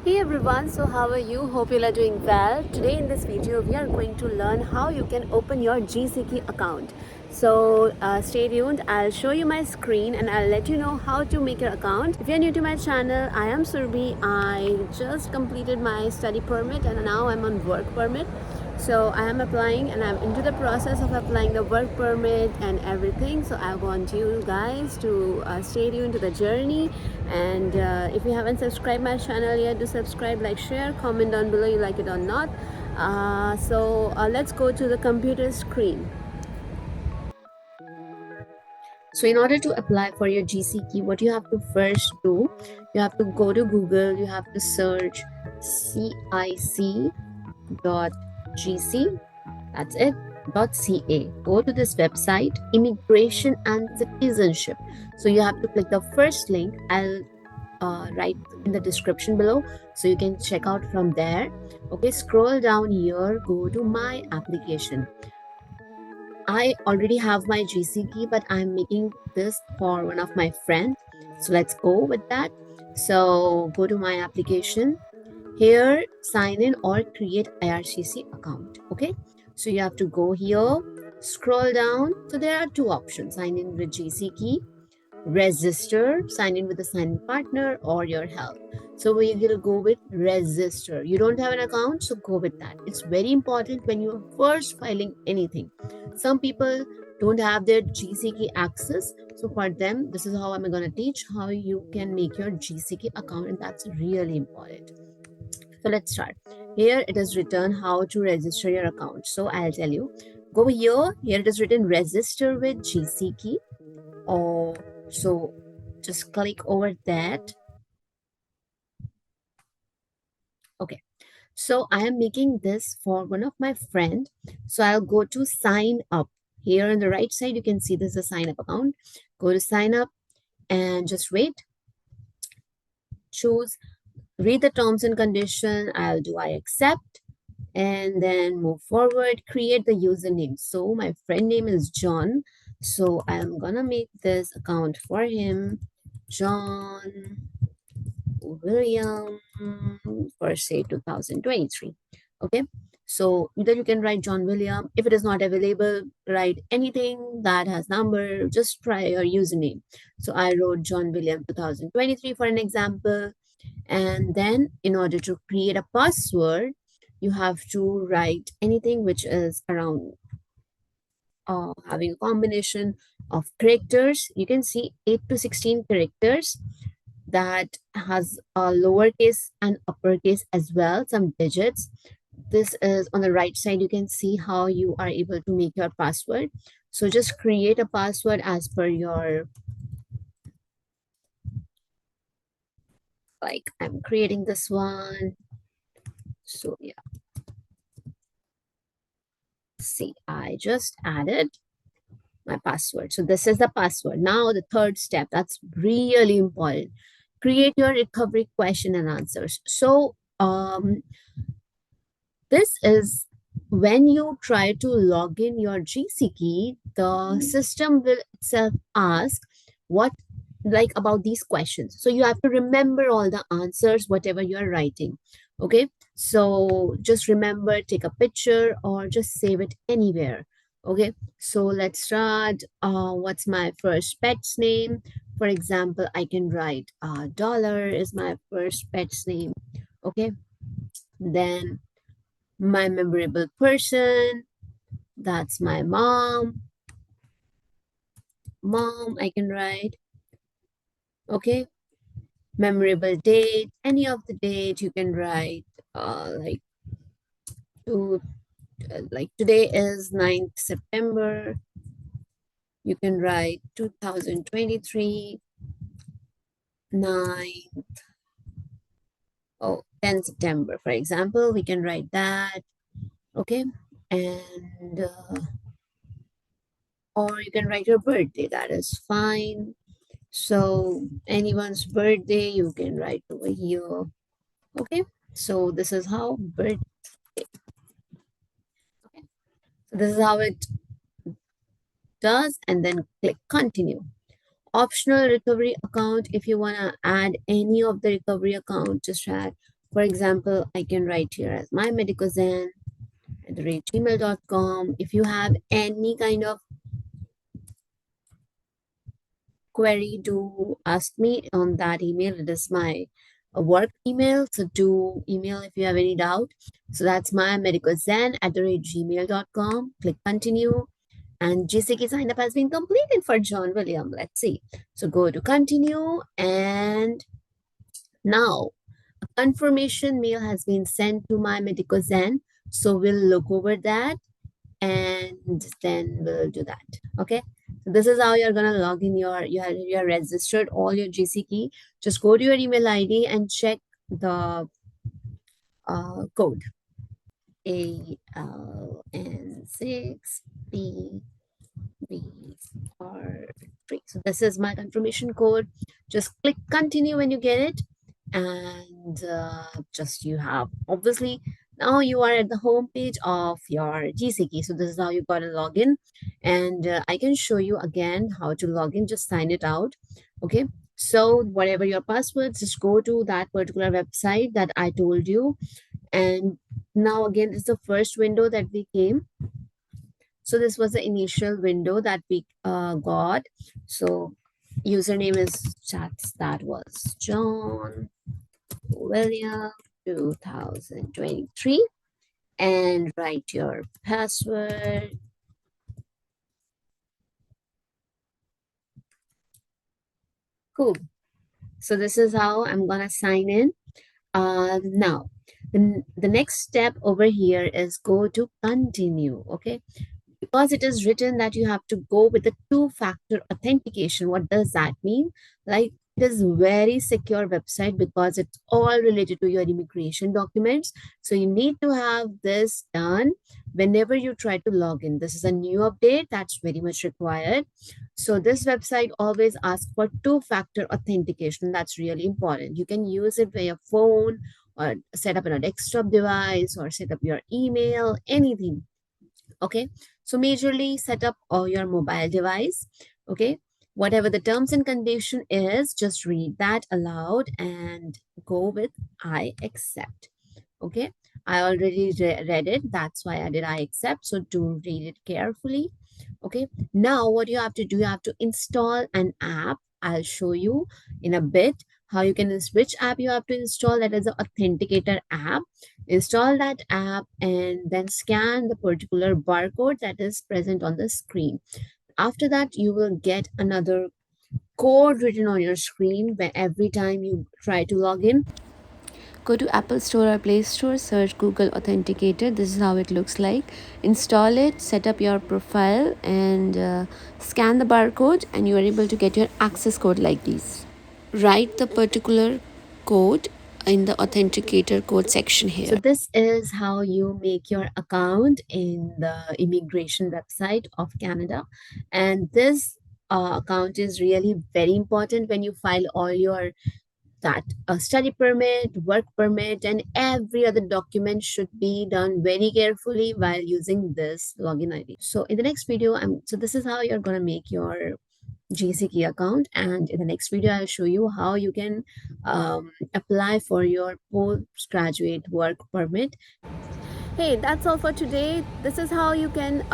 Hey everyone, so how are you? Hope you are doing well. Today in this video we are going to learn how you can open your GCK account. So stay tuned, I'll show you my screen and I'll let you know how to make your account. If you're new to my channel, I am Surbi. I just completed my study permit and now I'm on work permit. So I am applying and I'm into the process of applying the work permit and everything. So I want you guys to stay tuned to the journey. And if you haven't subscribed my channel yet, do subscribe, like, share, comment down below you like it or not. Let's go to the computer screen. So in order to apply for your GCK, what you have to first do, you have to go to Google, you have to search cic.gc, that's it, .ca. Go to this website, immigration and citizenship. So you have to click the first link. I'll write in the description below so you can check out from there. Okay, scroll down here, go to my application. I already have my GCK, but I'm making this for one of my friends. So let's go with that. So go to my application. Here, sign in or create IRCC account. Okay, so you have to go here, scroll down. So there are two options: sign in with GCK, register, sign in with a sign partner, or your help. So we will go with register. You don't have an account, so go with that. It's very important when you're first filing anything. Some people don't have their GCK access, so for them this is how I'm going to teach how you can make your GCK account, and that's really important. So let's start. Here it is written how to register your account. So I'll tell you, go here it is written register with GCK, or so just click over that. Okay, so I am making this for one of my friend. So I'll go to sign up. Here on the right side you can see this is a sign up account. Go to sign up and just wait. Choose read the terms and condition. I'll do I accept and then move forward. Create the username. So my friend name is John, so I'm gonna make this account for him, John William, for say 2023. Okay, so either you can write John William. If it is not available, write anything that has number, just try your username. So I wrote John William 2023 for an example. And then in order to create a password, you have to write anything which is around having a combination of characters. You can see 8 to 16 characters that has a lowercase and uppercase as well, some digits. This is on the right side. You can see how you are able to make your password. So just create a password as per your, like I'm creating this one. So yeah, see, I just added my password. So this is the password. Now the third step, that's really important. Create your recovery question and answers. So this is when you try to log in your GCK, the system will itself ask what, like, about these questions. So you have to remember all the answers, whatever you are writing. Okay, so just remember, take a picture or just save it anywhere. Okay, so let's start. What's my first pet's name? For example, I can write dollar is my first pet's name. Okay, then my memorable person, that's my mom. Mom, I can write. Okay, memorable date, any of the date you can write. Like to like today is 9th September. You can write 2023 9 10 September, for example. We can write that. Okay, and or you can write your birthday, that is fine. So anyone's birthday, you can write over here. Okay, so this is how birthday. Okay, so this is how it does, and then click continue. Optional recovery account. If you want to add any of the recovery account, just add. For example, I can write here as mymedicozen@gmail.com. If you have any kind of query, do ask me on that email. It is my work email. So do email if you have any doubt. So that's mymedicozen@gmail.com. Click continue. And GCK sign up has been completed for John William. Let's see. So go to continue, and now a confirmation mail has been sent to my Medicozen. So we'll look over that and then we'll do that. Okay. So this is how you're gonna log in you're registered all your GC key. Just go to your email ID and check the code ALN6B VR3. So this is my confirmation code. Just click continue when you get it. And just you have, obviously, now you are at the home page of your GCK. So this is how you got to log in. And I can show you again how to log in. Just sign it out. Okay. So whatever your passwords, just go to that particular website that I told you. And now again, this is the first window that we came. So this was the initial window that we got. So username is chats. That was John William 2023. And write your password. Cool. So this is how I'm gonna sign in. Now, the next step over here is go to continue. Okay, because it is written that you have to go with the two-factor authentication. What does that mean? Like, it is very secure website because it's all related to your immigration documents. So you need to have this done whenever you try to log in. This is a new update that's very much required. So this website always asks for two-factor authentication. That's really important. You can use it via phone or set up on a desktop device or set up your email, anything. Okay, so majorly set up your mobile device. Okay, whatever the terms and condition is, just read that aloud and go with I accept. Okay, I already read it, that's why I did I accept. So do read it carefully. Okay, now what you have to do, you have to install an app. I'll show you in a bit how you can, which app you have to install. That is the Authenticator app. Install that app and then scan the particular barcode that is present on the screen. After that, you will get another code written on your screen where every time you try to log in. Go to Apple Store or Play Store, search Google Authenticator. This is how it looks like. Install it, set up your profile, and scan the barcode, and you are able to get your access code like this. Write the particular code in the Authenticator code section here. So this is how you make your account in the immigration website of Canada. And this account is really very important when you file all your that a study permit, work permit, and every other document should be done very carefully while using this login ID. So in the next video, so this is how you're gonna make your GCK account, and in the next video I'll show you how you can apply for your postgraduate work permit. Hey, that's all for today. This is how you can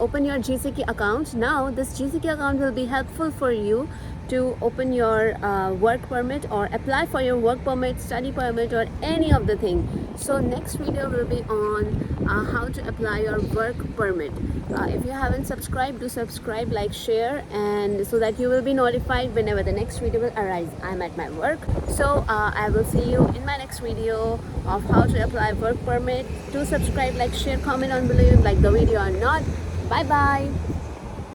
open your GCK account. Now this GCK account will be helpful for you to open your work permit or apply for your work permit, study permit, or any of the thing. So next video will be on how to apply your work permit. If you haven't subscribed, do subscribe, like, share, and so that you will be notified whenever the next video will arise. I'm at my work, so I will see you in my next video of how to apply work permit. Do subscribe, like, share, comment on below if you like the video or not. Bye bye.